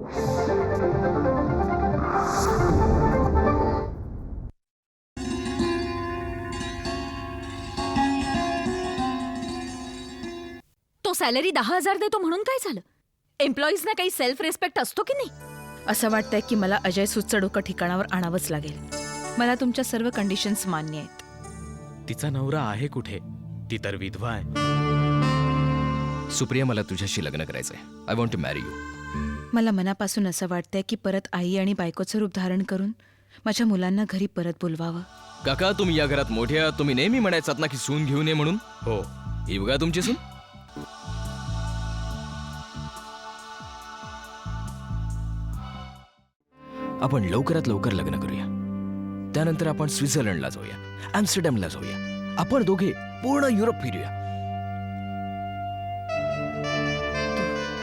तो सॅलरी 10,000 देतो म्हणून काय झालं? एम्प्लॉईजना काही सेल्फ रिस्पेक्ट असतो की नाही? असं वाटतंय की मला अजय सुचडोकं ठिकाणावर आणावंच लागेल. मला तुमच्या सर्व कंडिशन्स मान्य आहेत. तिचा नवरा आहे कुठे? ती तर विधवा आहे. सुप्रिया, मला तुझ्याशी लग्न करायचंय. I want to marry you. मला मनापासून असं वाटतंय की परत आई आणि बायकोचं रूप धारण करून माझ्या मुलांना घरी परत बोलवावं. काका, तुम्ही या घरात मोठे आहात. तुम्ही नेहमी म्हणायचात ना की सून घेऊन ये म्हणून. हो, ही बघा तुमची सून. आपण लवकरात लवकर लग्न करूया. त्यानंतर आपण स्वित्झर्लंडला जाऊया, ॲम्स्टरडॅमला जाऊया. आपण दोघे पूर्ण युरोप फिरूया.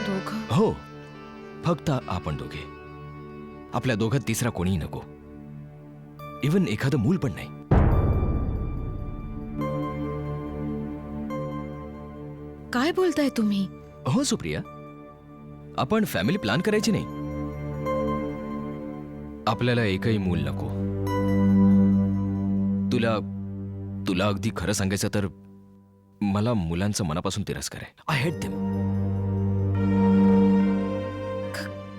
दोघं? हो, फक्त आपण दोघे. आपल्या दोघात तिसरा कोणीही नको. इवन एखादं मूल पण नाही. काय बोलताय तुम्ही? हो सुप्रिया, आपण फॅमिली प्लॅन करायची नाही. आपल्याला एकही मूल नको. तुला अगदी खरं सांगायचं तर मला मुलांचा मनापासून तिरस्कार आहे. I hate them.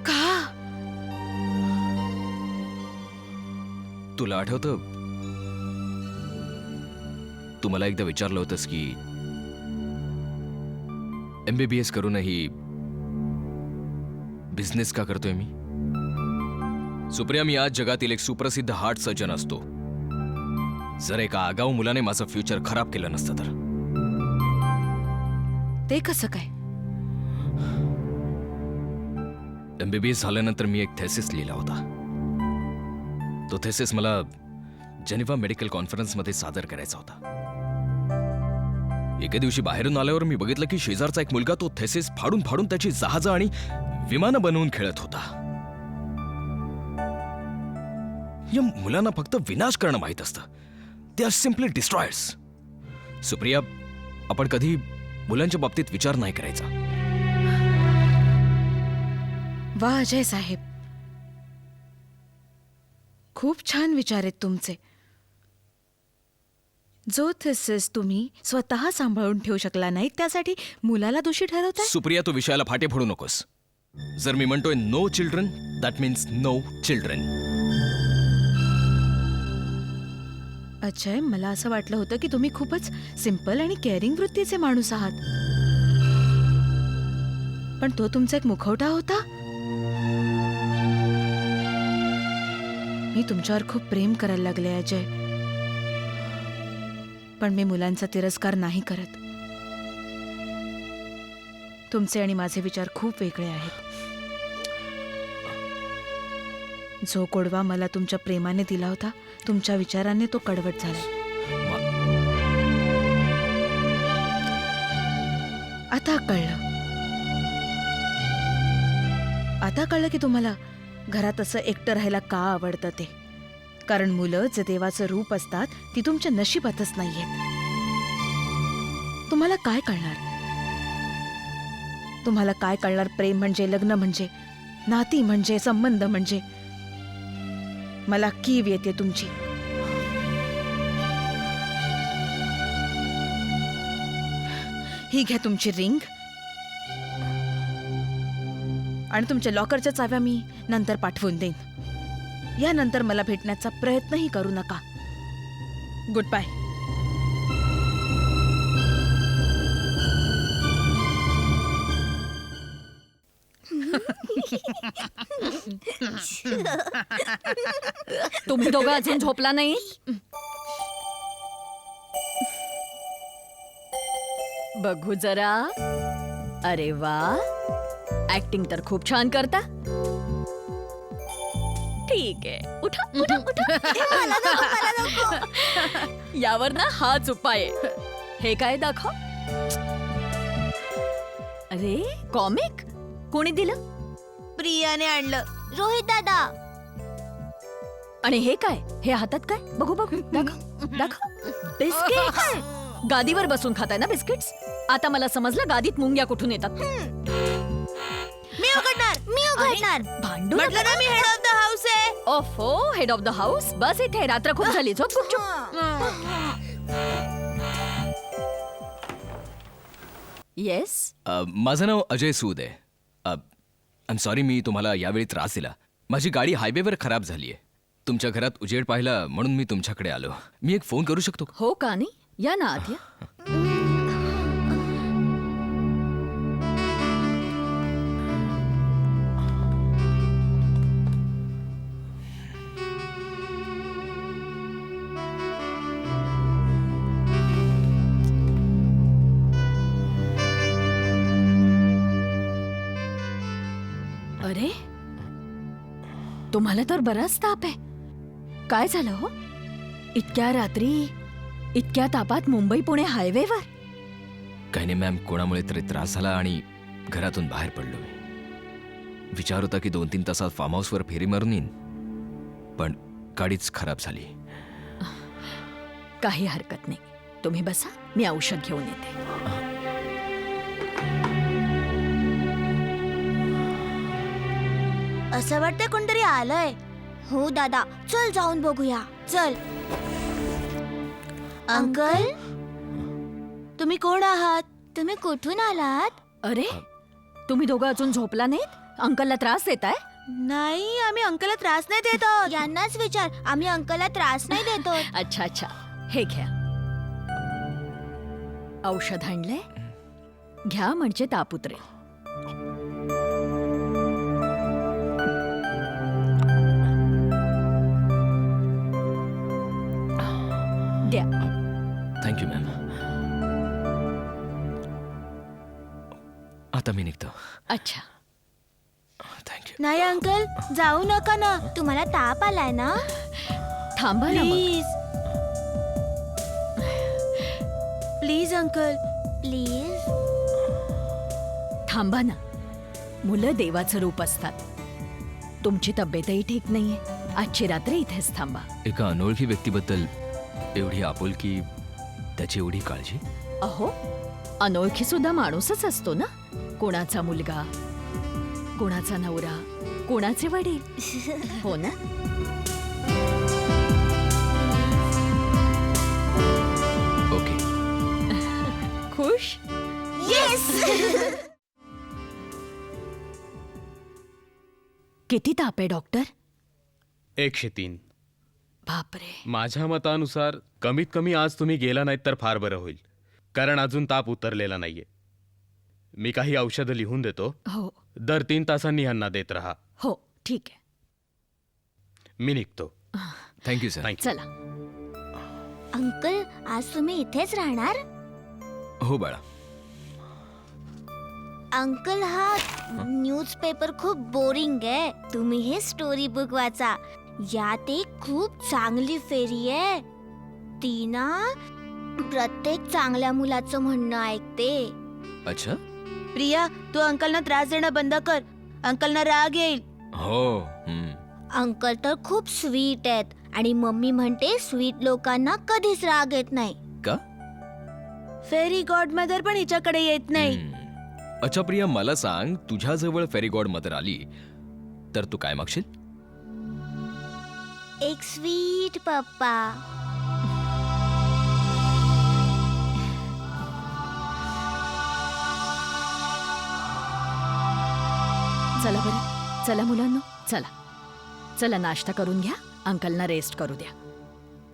का? तुला आठवतं, तू मला एकदा विचारलं होतंस की MBBS करूनही बिझनेस का करतोय मी? सुप्रिया, मी आज जगातील एक सुप्रसिद्ध हार्ट सर्जन असतो. जर एका आगाऊ मुलाने माझं फ्युचर खराब केलं नसतं तर. ते कसं काय? MBBS झाल्यानंतर मी एक थेसिस लिहिला होता. तो थेसिस मला जेनेवा मेडिकल कॉन्फरन्समध्ये सादर करायचा होता. एके दिवशी बाहेरून आल्यावर मी बघितलं की शेजारचा एक मुलगा तो थेसिस फाडून फाडून त्याची जहाजं आणि विमानं बनवून खेळत होता. या मुलांना फक्त विनाश करणं माहीत असतं. They are simply destroyers. Supriya, आपण कधी मुलांच्या बाबतीत विचार नाही करायचा. वा अजय साहेब, खूप छान विचार आहेत तुमचे. जो थिसिस तुम्ही स्वतः सांभाळून ठेवू शकला नाही त्यासाठी मुलाला दोषी ठरवताय? सुप्रिया, तू विषयाला फाटे फोडू नकोस. जर मी म्हणतोय no children, that means no children. Ajay, मला असं वाटलं होतं की तुम्ही खूपच सिंपल आणि केअरिंग वृत्तीचे माणूस आहात, पण तो तुमचा एक मुखवटा होता. मी तुमच्यावर खूप प्रेम करायला लागले अजय, पण मी मुलांचा तिरस्कार नाही करत. तुमचे आणि माझे विचार खूप वेगळे आहेत. जो गोडवा मला तुमच्या प्रेमाने दिला होता, तुमच्या विचारांनी तो कडवट झाला. आता कळलं की तुम्हाला घरात असं एकटं राहायला का आवडतं ते. कारण मुलं जे देवाचं रूप असतात ती तुमच्या नशिबातच नाहीयेत. तुम्हाला काय कळणार प्रेम म्हणजे, लग्न म्हणजे, नाती म्हणजे, संबंध म्हणजे. मला कीव येते तुमची. ही घ्या तुमची रिंग आणि तुमच्या लॉकरच्या चाव्या मी नंतर पाठवून देईन. यानंतर मला भेटण्याचा प्रयत्नही करू नका. Goodbye. तुम्ही दोघं अजून झोपला नाही? बघू जरा. अरे वा, ऍक्टिंग तर खूप छान करता. ठीक आहे, उठा उठा उठा. यावर ना हाच उपाय आहे. हे काय दाखव. अरे कॉमिक कोणी दिलं? प्रियाने आणलं. रोहित दादा. आणि हे काय? हे हातात काय? बघू बघू, दाखव दाखव. बिस्किट्स. गादीवर बसून खाताय ना बिस्किट्स? आता मला समजलं गादीत मुंग्या कुठून येतात. मी उघडणार. भांडणार भांडू म्हटलं ना मी हेड ऑफ द हाऊस आहे. ओफो हेड ऑफ द हाऊस बस इथे रात्र खूप झाली झोप गुपचूप. येस माझं नाव अजय सूद आहे. आय एम सॉरी मी तुम्हाला यावेळी त्रास दिला. माझी गाडी हायवेवर खराब झाली आहे. तुमच्या घरात उजेड पाहिला म्हणून मी तुमच्याकडे आलो. मी एक फोन करू शकतो का? हो का नाही या ना आत या. अरे तुम्हाला तर बराच ताप आहे. काय झालं हो इतक्या रात्री इतक्या तापात मुंबई पुणे हायवेवर? काही नाही मॅम, कोणामुळे तरी त्रास झाला आणि घरातून बाहेर पडलो मी. विचार होता की 2-3 तासात फार्म हाऊसवर फेरी मारून येईन, पण गाडीच खराब झाली. काही हरकत नाही, तुम्ही बसा, मी औषध घेऊन येते. असं वाटतंय कोणतरी आलंय. हो दादा, चल जाऊन बघूया. चल. अंकल, तुम्ही कोण आहात? तुम्ही कुठून आलात? अरे तुम्ही दोघं अजून झोपला नाहीत? अंकलला त्रास देताय? नाही, आम्ही अंकलला त्रास नाही देत आहोत. यांनाच विचार, आम्ही अंकलला त्रास नाही देतो. अच्छा अच्छा, हे घ्या. औषध आणलंय, घ्या म्हणजे ताप उतरेल. द्या. Thank you ma'am. आता मी निघतो. अच्छा थँक्यू. नाही अंकल, जाऊ नका ना. तुम्हाला ताप आलाय ना? थांबा ना मग. Please please uncle. प्लीज. थांबा ना. मुलं देवाचं रूप असतात. तुमची तब्येतही ठीक नाहीये. आजची रात्र इथेच थांबा. एका अनोळखी व्यक्तीबद्दल एवढी आपुलकी, त्याची एवढी काळजी. अहो, अनोळखी सुद्धा माणूसच असतो ना. कोणाचा मुलगा, कोणाचा नवरा, कोणाचे वडील. हो ना? ओके. खुश? येस. किती ताप आहे डॉक्टर? 103. बापरे. माझ्या मतानुसार कमीत कमी आज तुम्ही गेला नाहीत तर फार बरं होईल, कारण अजून ताप उतरलेला नाहीये. मी काही औषधं लिहून देतो. हो दर 3 तासांनी ह्यांना देत राहा. हो ठीक आहे. मी निघतो. Thank you sir. थँक्यू. चला. अंकल, आज तुम्ही इथेच राहणार? हो बाळा. अंकल, हा न्यूजपेपर खूप बोरिंग आहे. तुम्ही हे स्टोरी बुक वाचा. यात एक खूप चांगली फेरी आहे. ती ना प्रत्येक चांगल्या मुलाचं म्हणणं ऐकते. अच्छा. प्रिया, तू अंकलना त्रास देणं बंद कर. अंकलना राग येईल. हो. अंकल तर खूप स्वीट आहेत आणि मम्मी म्हणते स्वीट लोकांना कधीच राग येत नाही. का? फेरी गॉड मदर पण हिच्याकडे येत नाही. अच्छा प्रिया, मला सांग, तुझ्या जवळ फेरी गॉड मदर आली तर तू काय मागशील? एक स्वीट पप्पा. चला बरं, चला मुलांनो, चला चला, नाश्ता करून घ्या. अंकलना रेस्ट करू द्या.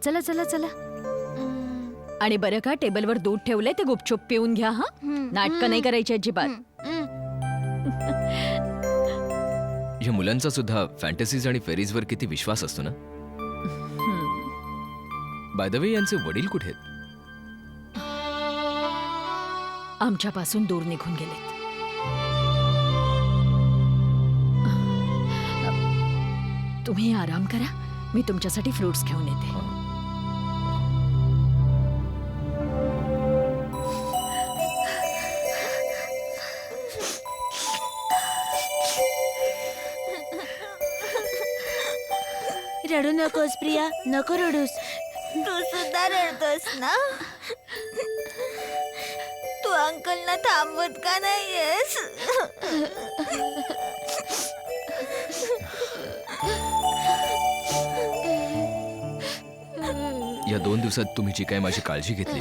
चला चला चला. आणि बरं का, टेबलवर दूध ठेवले ते गुपचूप पिऊन घ्या. हा, नाटकं नाही करायची अजिबात. या मुलांचा सुद्धा फॅन्टसीज आणि फेरीजवर किती विश्वास असतो ना. बाय द वे, यांचे वडील कुठे आहेत? आमच्यापासून दूर निघून गेलेत. तुम्ही आराम करा, मी तुमच्यासाठी फ्रुट्स घेऊन येते. रडू नकोस प्रिया, नको रडूस. तू सुद्धा रडतोस ना? तू अंकलना थांबवत का नाहीयेस? या 2 दिवसात तुम्ही जी काय माझी काळजी घेतली,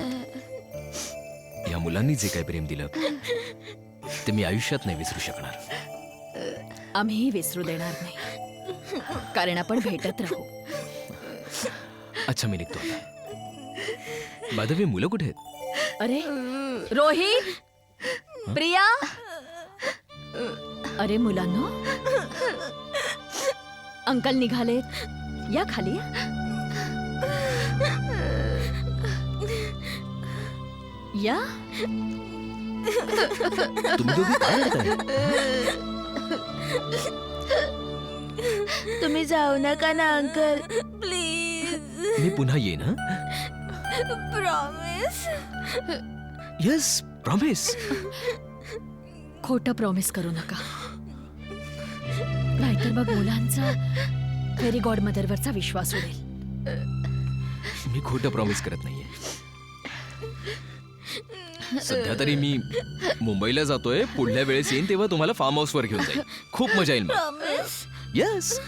या मुलांनी जे काही प्रेम दिलं ते मी आयुष्यात नाही विसरू शकणार. आम्हीही विसरू देणार नाही, कारण आपण भेटत राहू. अच्छा, मी निघतो आता. बाय द वे, मुलं कुठे आहेत? अरे रोहित, प्रिया, अरे मुलांनो, अंकल निघालेत, या खाली या. तुम्ही दोघी काय करताय? तुम्ही जाऊ नका ना अंकल. प्लीज, मी पुन्हा येईन. हा, प्रॉमिस. Yes, promise. खोटं प्रॉमिस करू नका, नाहीतर मग मुलांचा फेरी गॉड मदरवरचा विश्वास उडेल. मी खोटं प्रॉमिस करत नाहीये. सध्या तरी मी मुंबईला जातोय. पुढल्या वेळेस येईन तेव्हा तुम्हाला फार्म हाऊसवर घेऊन जाईल. खूप मजा येईल. प्रॉमिस. Yes,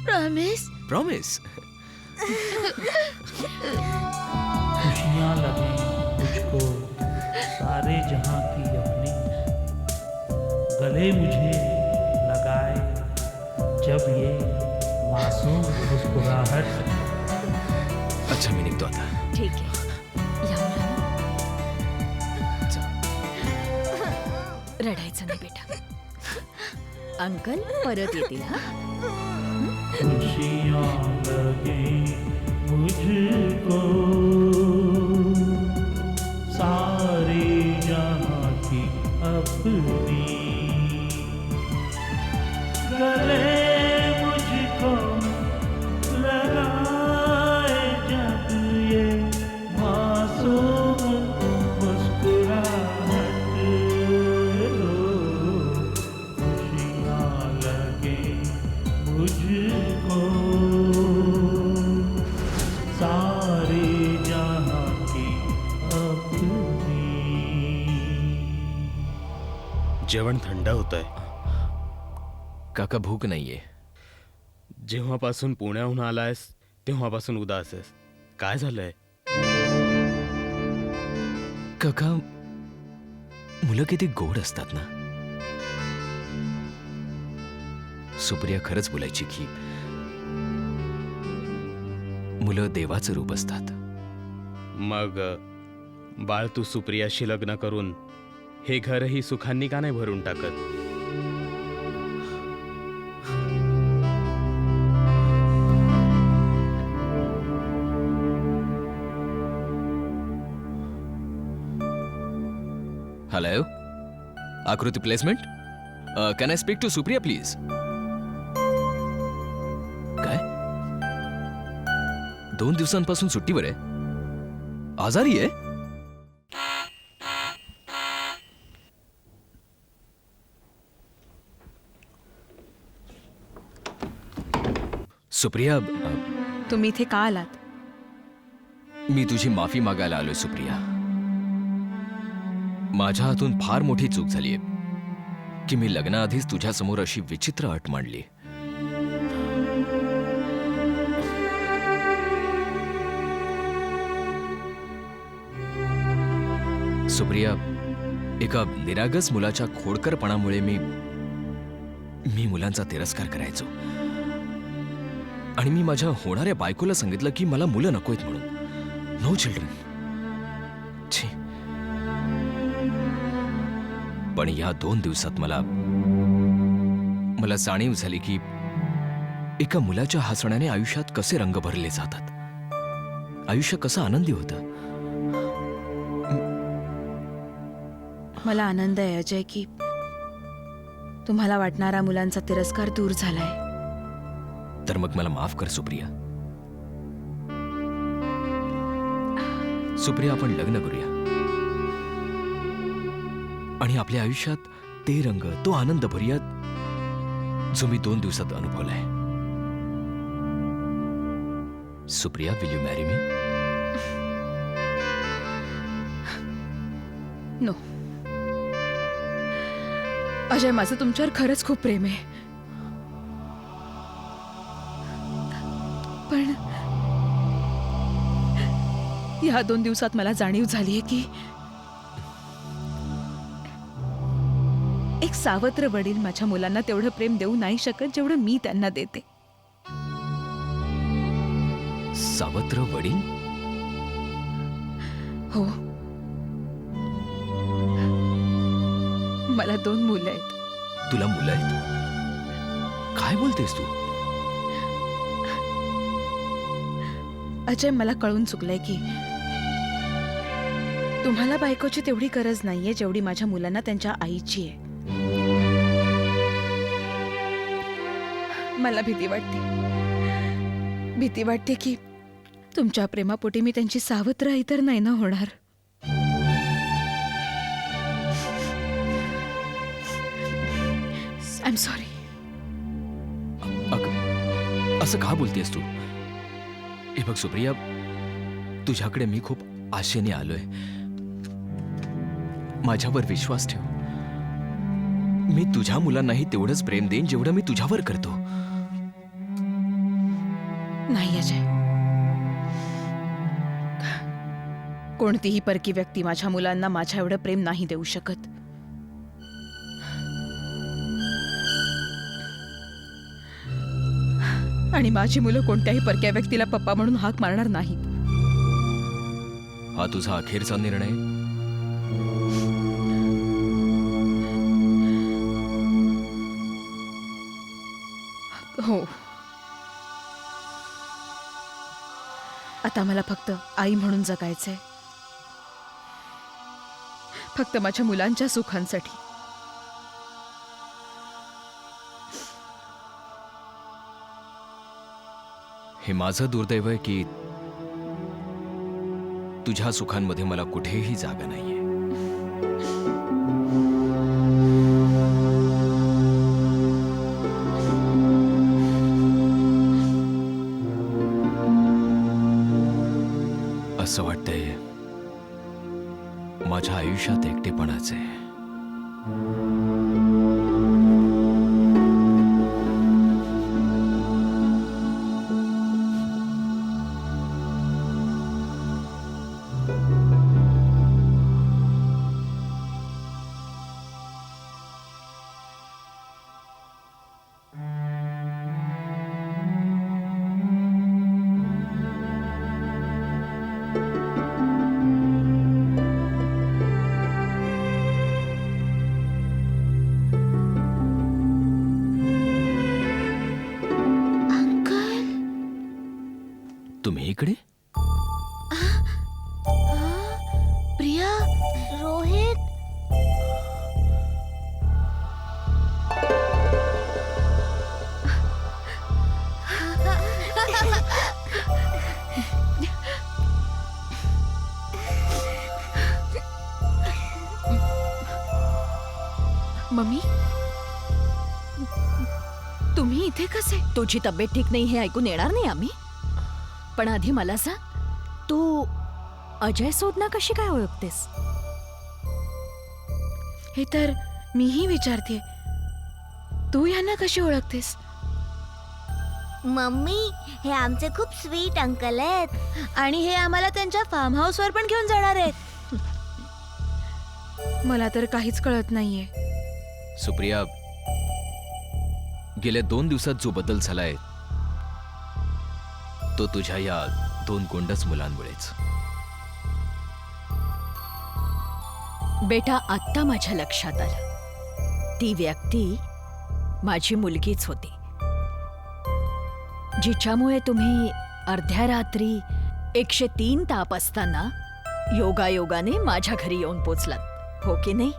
promise. प्रॉमिस. खुशियाँ लगे मुझको सारे जहां की अपनी, गले मुझे लगाए जब ये मासूम मुस्कुराहट. अच्छा, मी निघतो आता. ठीक आहे, या मुलांनो. रडायचं नाही बेटा, अंकल परत येतील. हा, खुशियाँ लगे मुझको सारे जहां की अपनी, गले मुझको लगाए जब ये मासूम मुस्कुराहट. खुशियाँ लगे मुझको सारे जहां की अपनी. जेवण थंड होतंय. काका, भूक नाहीये. जेव्हापासून पुण्याहून आलायस तेव्हापासून उदास आहेस. काय झालंय? काका, मुलं किती गोड असतात ना. सुप्रिया खरंच बोलायची की मुलं देवाचं रूप असतात. मग बाळ, तू सुप्रियाशी लग्न करून हे घरही सुखांनी का नाही भरून टाकत? Hello, Aakriti placement. Can I speak to Supriya please? काय, 2 दिवसांपासून सुट्टीवर आहे? आजारी आहे? सुप्रिया, तुम्ही इथे का आलात? मी तुझी माफी मागायला आलोय सुप्रिया. माझ्या हातून फार मोठी चूक झालीय की मी लग्नाआधीच तुझ्यासमोर अशी विचित्र अट मांडली. सुप्रिया, एका निरागस मुलाच्या खोडकरपणामुळे मी मुलांचा तिरस्कार करायचो. आणि मी माझ्या होणाऱ्या बायकोला सांगितलं की मला मुलं नकोयत म्हणून. No children. छी. पण या 2 दिवसात मला जाणीव झाली की एका मुलाच्या हसण्याने आयुष्यात कसे रंग भरले जातात, आयुष्य कसं आनंदी होतं. मला आनंद आहे अजय की तुम्हाला वाटणारा मुलांचा तिरस्कार दूर झालाय. तर मग मला माफ कर सुप्रिया. सुप्रिया, आपण लग्न करूया आणि आपल्या आयुष्यात ते रंग, तो आनंद भरूया जो मी 2 दिवसात अनुभवलाय. Supriya, will you marry me? No Ajay, माझं तुमच्यावर खरंच खूप प्रेम आहे. पण या 2 दिवसात मला जाणीव झालीये की एक सावत्र वडील माझ्या मुलांना तेवढं प्रेम देऊ नाही शकत जेवढं मी त्यांना देते. सावत्र वडील? हो, मला 2 मुलं आहेत. तुला मुलं आहेत? काय बोलतेस तू? अजय, मला कळून चुकलंय की तुम्हाला बायकोची तेवढी गरज नाहीये जेवढी माझ्या मुलांना त्यांच्या आईची आहे. मला भीती वाटते की तुमच्या प्रेमापोटी मी त्यांची सावत्र आई तर नाही ना होणार. I am sorry. अगं, असं का बोलतेस तू? हे बघ सुप्रिया, तुझ्याकडे मी खूप आशेने आलोय. माझ्यावर विश्वास ठेव. मी तुझ्या मुलांनाही तेवढंच प्रेम देईन जेवढं मी तुझ्यावर करतो. नाही अजय, कोणतीही परकी व्यक्ती माझ्या मुलांना माझ्या एवढं प्रेम नाही देऊ शकत. आणि माझी मुलं कोणत्याही परक्या व्यक्तीला पप्पा म्हणून हाक मारणार नाहीत. हा तुझा अखेरचा निर्णय? हो, आता मला फक्त आई म्हणून जगायचंय, फक्त माझ्या मुलांच्या सुखांसाठी. हे माझं दुर्दैव आहे की तुझ्या सुखांमध्ये मला कुठेही जागा नाहीये. असं वाटतंय माझ्या आयुष्यात एकटेपणाच आहे. तुम्ही इकडे? प्रिया, रोहित, मम्मी, तुम्ही इथे कसे? तुझी तब्येत ठीक नाही हे ऐकून येणार नाही आम्ही. पण आधी मला सांग, तू अजय सोदना कशी काय ओळखतेस? हे तर मीही विचारते, तू यांना कशी ओळखतेस? मम्मी, हे आमचे खूप स्वीट अंकल आहेत. आणि हे आम्हाला त्यांच्या फार्म हाऊस वर पण घेऊन जाणार आहेत. मला तर काहीच कळत नाहीये. सुप्रिया, गेल्या 2 दिवसात जो बदल झालाय तो तुझ्या या 2 गोंडस मुलांमुळेच. बेटा, आत्ता माझ्या लक्षात आलं, ती व्यक्ती माझी मुलगीच होती, जिच्यामुळे तुम्ही अर्ध्या रात्री 103 ताप असताना योगायोगाने माझ्या घरी येऊन पोचलात, हो की नाही?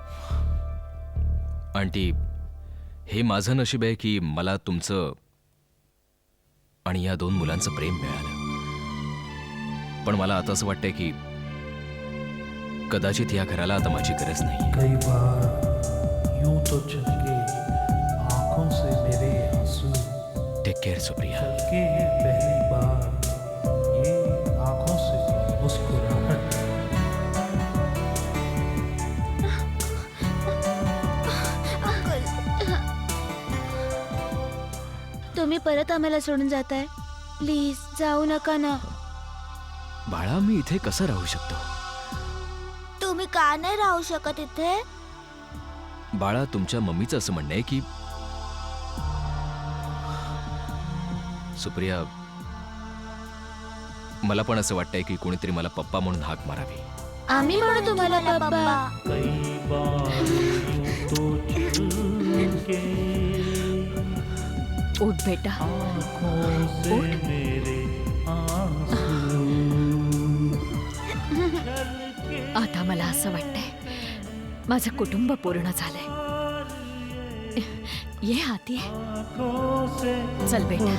आंटी, हे माझं नशीब आहे की मला तुमचं आणि या 2 मुलांचं प्रेम मिळालं. पण मला आता असं वाटतंय की कदाचित या घराला आता माझी गरज नाही. कई बार यूं तो चमके आंखों से मेरे आंसू, टेक केअर सुप्रिया. झलके हैं पहली बार ये आंखों से मुस्कुराहट. तुम्ही परत आम्हाला सोडून जाताय? प्लीज जाऊ नका ना. बाळा, मी इथे कसं राहू शकतो? तुम्ही का नाही राहू शकत इथे? बाळा, तुमच्या मम्मीचं असं म्हणणं आहे की सुप्रिया, मला पण असं वाटतंय की कोणीतरी मला पप्पा म्हणून हाक मारावी. आम्ही म्हणू तुम्हाला पप्पा. कई बार यूं तो चल के उठ बेटा, आँखों से उठ. मेरे आंसू आता मला असं वाटतंय माझं कुटुंब पूर्ण झालंय. ये आती है. आँखों से चल बेटा.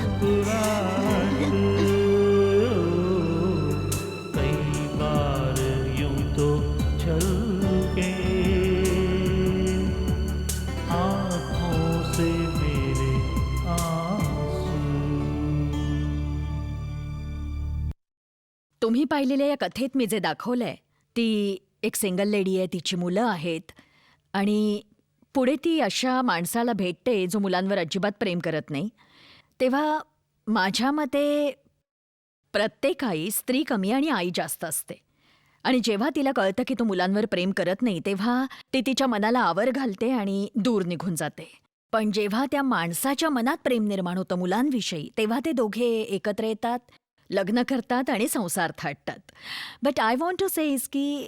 कई बार यूं तो चल के आँखों से मेरे आंसू. तुम्ही पाहिलेल्या या कथेत मी जे दाखवलंय ती एक सिंगल लेडी आहे, तिची मुलं आहेत आणि पुढे ती अशा माणसाला भेटते जो मुलांवर अजिबात प्रेम करत नाही. तेव्हा माझ्या मते प्रत्येक आई स्त्री कमी आणि आई जास्त असते. आणि जेव्हा तिला कळतं की तो मुलांवर प्रेम करत नाही तेव्हा ती तिच्या मनाला आवर घालते आणि दूर निघून जाते. पण जेव्हा त्या माणसाच्या मनात प्रेम निर्माण होतं मुलांविषयी तेव्हा ते दोघे एकत्र येतात, लग्न करतात आणि संसार थाटतात. But I want to say is की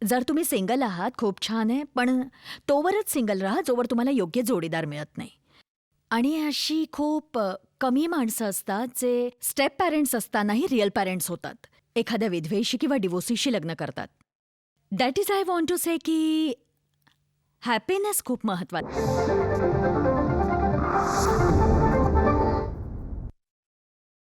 जर तुम्ही सिंगल आहात खूप छान आहे, पण तोवरच सिंगल राहा जोवर तुम्हाला योग्य जोडीदार मिळत नाही. आणि अशी खूप कमी माणसं असतात जे स्टेप पॅरेंट्स असतानाही रिअल पॅरेंट्स होतात, एखाद्या विधवेशी किंवा डिवोर्सीशी लग्न करतात. That is I want to say की हॅपीनेस खूप महत्वाचं.